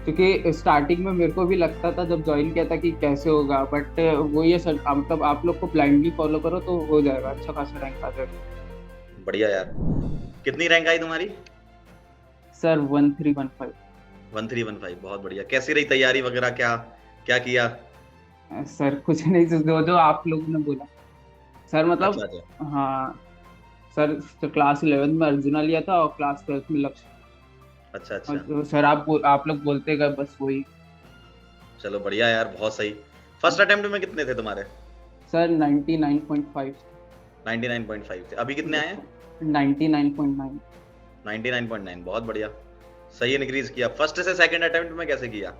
क्योंकि स्टार्टिंग में मेरे को भी लगता था जब ज्वाइन किया था कि कैसे होगा, बट वो ये सर मतलब आप लोग को ब्लाइंडली फॉलो करो तो हो जाएगा, अच्छा खासा रैंक आ जाएगा। बढ़िया यार। कितनी रैंक आई तुम्हारी? सर 1315। 1315, बहुत बढ़िया। कैसी रही तैयारी वगैरह, क्या क्या किया? सर कुछ नहीं, जो जो आप लोगों ने बोला सर, अच्छा मतलब अच्छा। हाँ सर। तो क्लास 11 में अर्जुना लिया था और क्लास 12 में लक्ष्य। अच्छा और अच्छा। जो सर आप लोग बोलते गए बस वही। चलो बढ़िया यार, बहुत सही। फर्स्ट अटेम्प्ट में कितने थे तुम्हारे? सर 99.5। 99.5 थे। अभी कितने आए यस हैं? सर 99.9। 99.9, बहुत बढ़िया। सही इंक्रीज किया। फर्स्ट से सेकंड अटेम्प्ट में कैसे किया?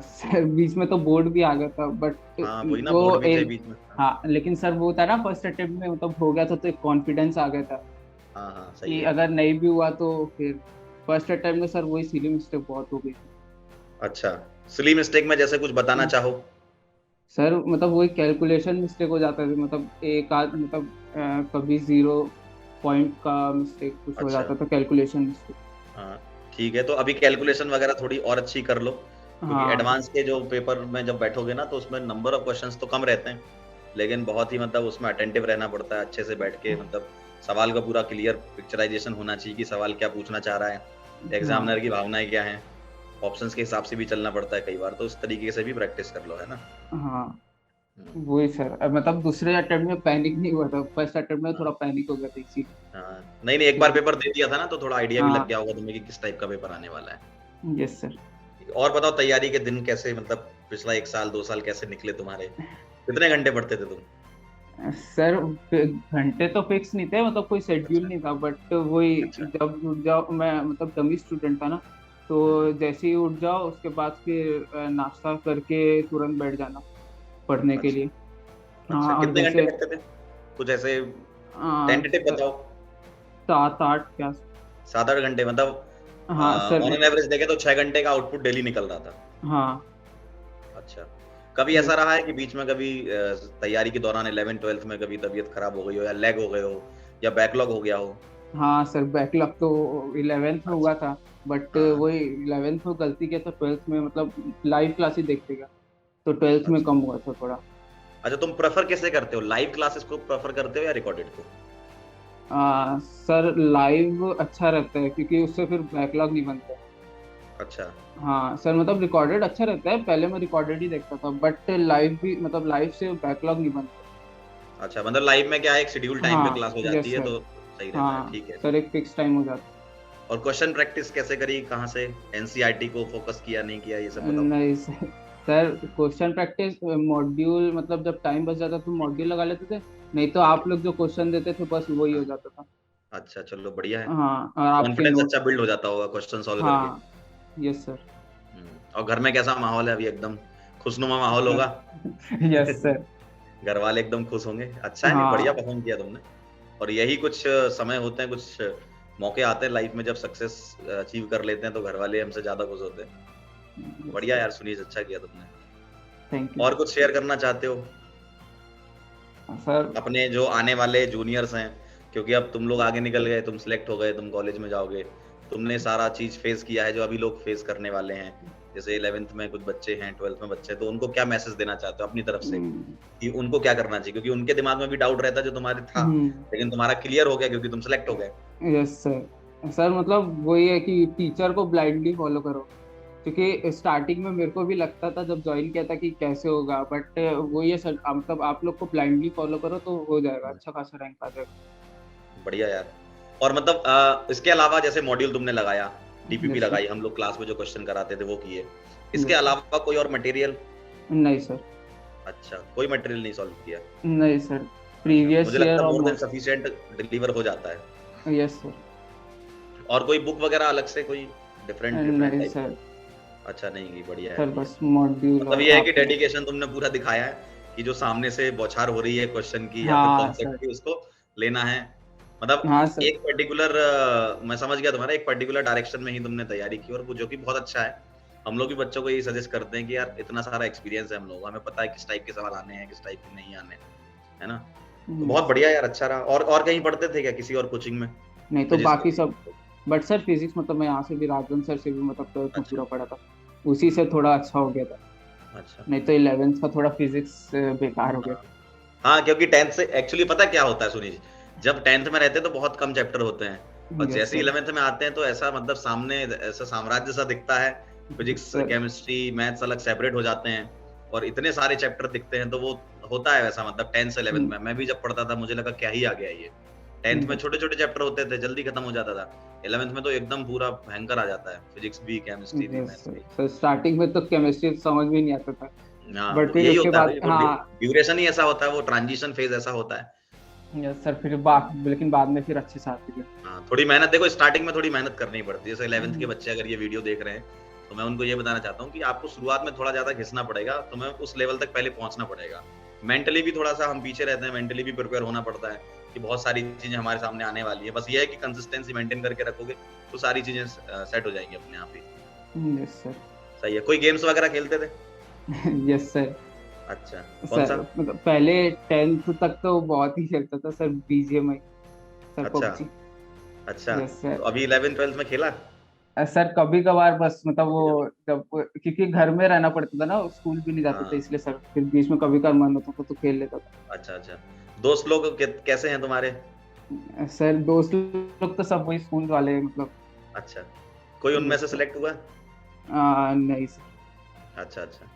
सर बीच में तो बोर्ड भी आ गया था, बट हाँ वही ना, वो बोर्ड भी थे एक, बीच में। हाँ हाँ लेकिन सर वो था ना फर्स्ट अटेम्प्ट में मतलब हो गया था तो एक कॉन्फिडेंस आ गया था हाँ हाँ, सही कि है। अगर नहीं भी हुआ तो फिर फर्स्ट अटेम्प्ट में सर वही सिली मिस्टेक बहुत हो गई थी। अच्छा, सिली मिस्टेक में जैसे कुछ बताना चाहो? सर मतलब वही कैलकुलेशन मिस्टेक हो जाता है, मतलब एक आध मतलब कभी 0 पॉइंट का मिस्टेक कुछ हो अच्छा। जाता था, कैलकुलेशन मिस्टेक। हाँ ठीक है, तो अभी कैलकुलेशन वगैरह थोड़ी और अच्छी कर लो, क्योंकि हाँ एडवांस के जो पेपर में जब बैठोगे ना तो उसमें नंबर ऑफ क्वेश्चंस तो कम रहते हैं, लेकिन बहुत ही मतलब उसमें अटेंटिव रहना पड़ता है, अच्छे से बैठ के मतलब सवाल का पूरा क्लियर पिक्चराइजेशन होना चाहिए कि सवाल क्या पूछना चाह रहा है, हाँ एग्जामिनर की भावनाएं क्या हैं, ऑप्शंस के हिसाब से भी चलना पड़ता है कई बार, तो उस तरीके से भी प्रैक्टिस कर लो, है ना? हाँ हम्म, वही सर, मतलब दूसरे अटेम्प्ट में पैनिक नहीं हुआ था, फर्स्ट अटेम्प्ट में थोड़ा हाँ पैनिक हो गया था इसी। हाँ, नहीं नहीं, एक बार पेपर दे दिया था ना तो थोड़ा आइडिया भी लग हाँ गया होगा तुम्हें कि किस टाइप का पेपर आने वाला है। Yes sir. और बताओ तैयारी के दिन कैसे, मतलब पिछला 1 साल 2 साल कैसे निकले तुम्हारे? कितने घंटे पढ़ते थे तुम? सर घंटे तो फिक्स नहीं थे, मतलब कोई शेड्यूल अच्छा नहीं था, बट वही अच्छा। जब उठ जाओ, मैं मतलब डमी स्टूडेंट था ना, तो हम्म। जैसे ही उठ जाओ उसके बाद फिर नाश्ता करके तुरंत बैठ जाना पढ़ने के अच्छा लिए। अच्छा, हाँ और कितने घंटे जैसे पढ़ते थे? कुछ ऐसे आ, टेंटेटिव बताओ। 7 8 क्या। 7 8 घंटे मतलब हाँ सर ऑन एन मतलब एवरेज देखे तो 6 घंटे का आउटपुट डेली निकल रहा था। हाँ अच्छा। कभी ऐसा यस। रहा है कि बीच में कभी तैयारी के दौरान 11 12 में कभी तबीयत खराब हो गई हो या लैग हो गए हो या बैकलॉग हो गया हो? हाँ सर बैकलॉग तो 11th में हुआ अच्छा। था, बट हाँ। वही 11th में गलती किया तो 12th में मतलब लाइव क्लास ही देखते गया, तो 12th में अच्छा कम हुआ था थोड़ा। अच्छा, तुम प्रेफर कैसे करते हो, लाइव क्लासेस को प्रेफर करते हो या रिकॉर्डेड को? सर लाइव अच्छा रहता है क्योंकि उससे फिर बैकलॉग नहीं बनता है। अच्छा हाँ सर मतलब रिकॉर्डेड अच्छा रहता है, पहले मैं रिकॉर्डेड ही देखता था, बट लाइव भी मतलब लाइव से बैकलॉग नहीं बनता। अच्छा, मतलब लाइव में क्या है, एक शेड्यूल टाइम पे हाँ क्लास हो जाती यस है सर। तो सही रहता है, हाँ ठीक है। सर एक फिक्स टाइम हो जाता और क्वेश्चन प्रैक्टिस कैसे करी, कहाँ से? एनसीईआरटी को फोकस किया नहीं किया, ये सब है। बताओ। नहीं sir, sir question practice module मतलब जब टाइम बच जाता तो मॉड्यूल लगा लेते थे, नहीं तो आप लोग जो क्वेश्चन देते थे बस वही हो हाँ। जाता था। अच्छा चलो बढ़िया है। हाँ और आपके कॉन्फिडेंस नोट। अच्छा बिल्ड हो जाता होगा क्वेश्चन सॉल्व करके। हाँ यस सर। और घर में कैसा माहौल है अभी? एकदम खुशनुमा माहौल होगा? Yes sir. घर वाले एकदम खुश होंगे, अच्छा है, नहीं बढ़िया हाँ परफॉर्म किया तुमने। और यही कुछ समय होते हैं, कुछ मौके आते हैं लाइफ में जब सक्सेस अचीव कर लेते हैं तो घर वाले हमसे ज्यादा खुश होते हैं। यस बढ़िया सर। यार सुनील, अच्छा किया तुमने। थैंक यू और कुछ शेयर करना चाहते हो सर। अपने जो आने वाले जूनियर्स हैं, क्योंकि अब तुम लोग आगे निकल गए, तुम सिलेक्ट हो गए, तुम कॉलेज में जाओगे, तुमने सारा चीज फेस किया है जो अभी लोग फेस करने वाले हैं, जैसे 11th में कुछ बच्चे हैं, 12th में बच्चे, तो उनको क्या मैसेज देना चाहते हो अपनी तरफ से कि उनको क्या करना चाहिए, क्योंकि उनके दिमाग में भी डाउट रहता है जो तुम्हारे था, लेकिन तुम्हारा क्लियर हो गया क्योंकि तुम सेलेक्ट हो गए। Yes sir. सर मतलब वही है कि टीचर को ब्लाइंडली फॉलो करो, क्योंकि स्टार्टिंग में मेरे को भी लगता था जब ज्वाइन किया था कि कैसे होगा, बट वही है सर, मतलब आप लोग को ब्लाइंडली फॉलो करो तो हो जाएगा, अच्छा खासा रैंक आ जाएगा। बढ़िया यार। और मतलब इसके अलावा जैसे मॉड्यूल तुमने लगाया, डीपीपी यस सर। लगाई, हम लोग क्लास में जो क्वेश्चन कराते थे वो किए, इसके यस सर। अलावा कोई और मटेरियल? नहीं सर। अच्छा, कोई मटेरियल नहीं सॉल्व किया? नहीं सर। अच्छा, प्रीवियस मुझे ईयर लगता है और more than mod. Sufficient deliver हो जाता है। Yes sir. और कोई बुक वगैरह अलग से, कोई डिफरेंट डिफरेंट नहीं टाइप सर। की? अच्छा नहीं की, बढ़िया है सर बढ़िया। बस मॉड्यूल मतलब और ये है कि आप लोग। डेडिकेशन तुमने पूरा दिखाया है कि जो सामने से बौछार हो रही है क्वेश्चन की या फिर हाँ कॉन्सेप्ट सर। की, उसको लेना है। मतलब हाँ सर। एक पर्टिकुलर, मैं समझ गया तुम्हारा, एक पर्टिकुलर डायरेक्शन में ही तुमने तैयारी की, और वो जो कि बहुत अच्छा है। हम लोग भी बच्चों को यही सजेस्ट करते हैं कि यार इतना सारा एक्सपीरियंस है हम लोगों को, हमें पता है किस टाइप के सवाल आने हैं, किस टाइप के नहीं आने, है ना? तो बहुत यस। बढ़िया यार, अच्छा रहा। और कहीं पढ़ते थे क्या किसी और कोचिंग में नहीं तो फिजिक्स बाकी के? सब बट सर फिजिक्स मतलब मैं यहाँ से भी राजन सर से भी मतलब 12th में अच्छा, पूरा पढ़ा था, उसी से थोड़ा अच्छा हो गया था। अच्छा। नहीं तो 11th का थोड़ा फिजिक्स बेकार हो गया हाँ। हाँ, क्योंकि 10th से एक्चुअली पता क्या होता है सुनील, जब 10th में रहते हैं तो बहुत कम चैप्टर होते हैं था। और यस जैसे ही सर। 11th में आते हैं तो ऐसा मतलब सामने ऐसा साम्राज्य सा दिखता है, फिजिक्स, सर केमिस्ट्री, मैथ्स अलग सेपरेट हो जाते हैं और इतने सारे चैप्टर दिखते हैं तो वो होता है वैसा मतलब 10th से 11th में। मैं भी जब पढ़ता था मुझे लगा क्या ही आ गया ये। 10th में छोटे-छोटे चैप्टर होते थे, जल्दी खत्म हो जाता था। 11th में तो एकदम पूरा भयंकर आ जाता है, फिजिक्स भी, केमिस्ट्री भी, यस मैथ्स सर। भी। सर स्टार्टिंग में तो केमिस्ट्री समझ में नहीं आता था, हाँ, बट वो फिर यही उसके होता है बाद भाई, वो हाँ। ड्यूरेशन ही ऐसा होता है, वो ट्रांजिशन फेज़ ऐसा होता है। यस सर, फिर बाद लेकिन बाद में फिर अच्छे से आती है। हाँ, थोड़ी मेहनत देखो स्टार्टिंग में थोड़ी मेहनत करनी पड़ती है। जैसे 11th के बच्चे अगर ये वीडियो देख रहे हैं, तो मैं उनको ये बताना चाहता हूँ कि आपको शुरुआत में थोड़ा ज़्यादा घिसना पड़ेगा, तुम्हें उस लेवल तक पहले पहुँचना पड़ेगा। मेंटली भी थोड़ा-सा हम पीछे रहते हैं, मेंटली भी प्रिपेयर होना पड़ता है कि बहुत सारी चीज़ें हमारे सामने आने वाली है। बस ये है कि कंसिस्टेंसी मेंटेन करके रखोगे, तो सारी चीज़ें सेट हो जाएँगी अपने आप ही। Yes sir. सही है। कोई गेम्स वगैरह खेलते थे? Yes sir. अच्छा, सर कौन-सा? मतलब पहले 10th तक तो बहुत ही खेलता था सर, बीजीएमआई, सर अच्छा, पबजी। अच्छा। Yes sir. तो अभी 11th-12th में खेला? सर कभी कभार बस मतलब वो बढ़िया। जब क्योंकि घर में रहना पड़ता था ना, स्कूल भी नहीं जाते थे, हाँ। इसलिए सर फिर बीच में कभी कभार मन होता था तो खेल लेता अच्छा, अच्छा। दोस्त लोग कैसे हैं तुम्हारे? था। सर दोस्त लोग तो सब वही स्कूल वाले हैं, मतलब। अच्छा। कोई उनमें यस से सर। सिलेक्ट हुआ? नहीं सर। अच्छा, अच्छा।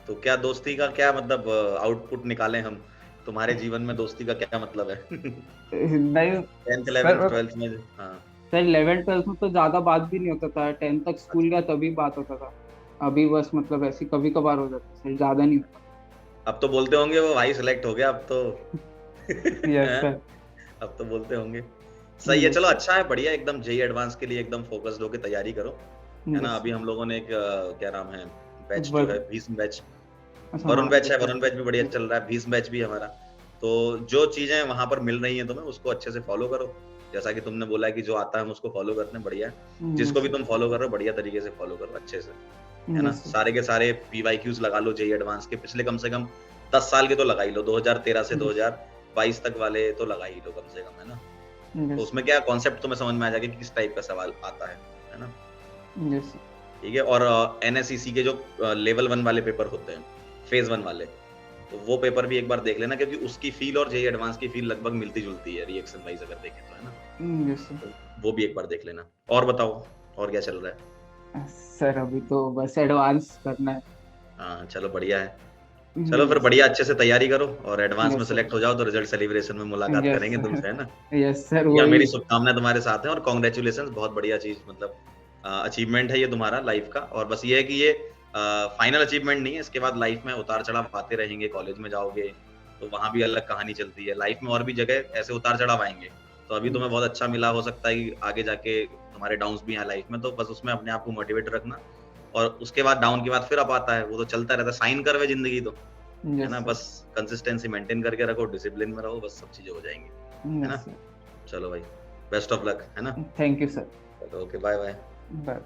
तो क्या दोस्ती का क्या मतलब आउटपुट निकालें हम? तुम्हारे जीवन में दोस्ती का क्या मतलब है? नहीं 10th, सर। 11th, 12th में हाँ। सर 11th 12th में तो ज्यादा बात भी नहीं होता था, 10th तक स्कूल अच्छा। गया तभी बात होता था। अभी बस मतलब ऐसी कभी कभार हो जाता है सर, ज्यादा नहीं होता। अब तो बोलते होंगे वो भाई सिलेक्ट हो गया अब तो। यस हैं? सर। अब तो बोलते होंगे। सही है, यस चलो सर। अच्छा है, बढ़िया एकदम जेईई एडवांस के लिए एकदम फ़ोकस्ड होके तैयारी करो, है ना? यस अभी हम लोगों ने एक क्या नाम है, बैच जो बट है भीष्म बैच, अच्छा वरुण हाँ बैच है, यस सर। वरुण बैच भी बढ़िया चल रहा है, भीष्म बैच भी है हमारा। तो जो चीज़ें वहाँ पर मिल रही हैं तुम्हें, उसको अच्छे से फ़ॉलो करो। जैसा कि तुमने बोला है कि जो आता है हम उसको फ़ॉलो करते हैं, बढ़िया है। जिसको यस भी सर। तुम फ़ॉलो कर रहे हो, बढ़िया तरीके से फ़ॉलो करो, अच्छे से, है ना? Yes sir. सारे के सारे पीवाईक्यूज़ लगा लो जेईई एडवांस के, पिछले कम से कम 10 साल के तो लगा ही लो, 2013 से यस 2022 तक वाले तो लगा ही लो कम से कम, है ना? तो यस उसमें क्या कॉन्सेप्ट तुम्हें समझ में आ जाएगा कि किस टाइप का सवाल आता है ना? यस ठीक है? और एनएसईसी के जो लेवल 1 वाले पेपर होते हैं, फेज़ 1 वाले, तो वो पेपर भी एक बार देख लेना क्योंकि उसकी फ़ील और जेईई एडवांस की फ़ील लगभग मिलती-जुलती है रिएक्शन वाइज़ अगर देखें तो, है ना? Yes sir. तो वो भी एक बार देख लेना। और बताओ, और क्या चल रहा है? सर अभी तो बस एडवांस करना है। हाँ, चलो बढ़िया है। चलो फिर यस बढ़िया अच्छे से तैयारी करो और एडवांस में यस सर। सेलेक्ट हो जाओ तो रिजल्ट सेलिब्रेशन में मुलाकात यस करेंगे सर। तुमसे, है ना? यस सर या वही। मेरी शुभकामनाएँ तुम्हारे साथ हैं और कांग्रेचुलेशंस बहुत बढ़िया चीज़ मतलब अचीवमेंट है ये तुम्हारा लाइफ़ का और बस ये है कि ये फाइनल अचीवमेंट नहीं है, इसके बाद लाइफ़ में उतार-चढ़ाव आते रहेंगे, कॉलेज में जाओगे, तो वहाँ भी अलग कहानी चलती है। लाइफ़ में और भी जगह ऐसे उतार-चढ़ाव आएँगे, तो अभी तुम्हें बहुत अच्छा मिला, हो सकता है कि आगे जाके तुम्हारे डाउन्स भी आएँ लाइफ़ में, तो बस उसमें अपने आप को मोटिवेट रखना और उसके बाद डाउन के बाद फिर अप आता है, वो तो चलता रहता है, साइन कर्व है ज़िंदगी तो, है यस ना? सर। बस कंसिस्टेंसी मेंटेन करके रखो, डिसिप्लिन में रहो, बस सब चीज़ें हो जाएँगी, है यस ना? सर। चलो भाई, बेस्ट ऑफ लक, है ना? Thank you sir. चलो ओके, बाय-बाय। बाय।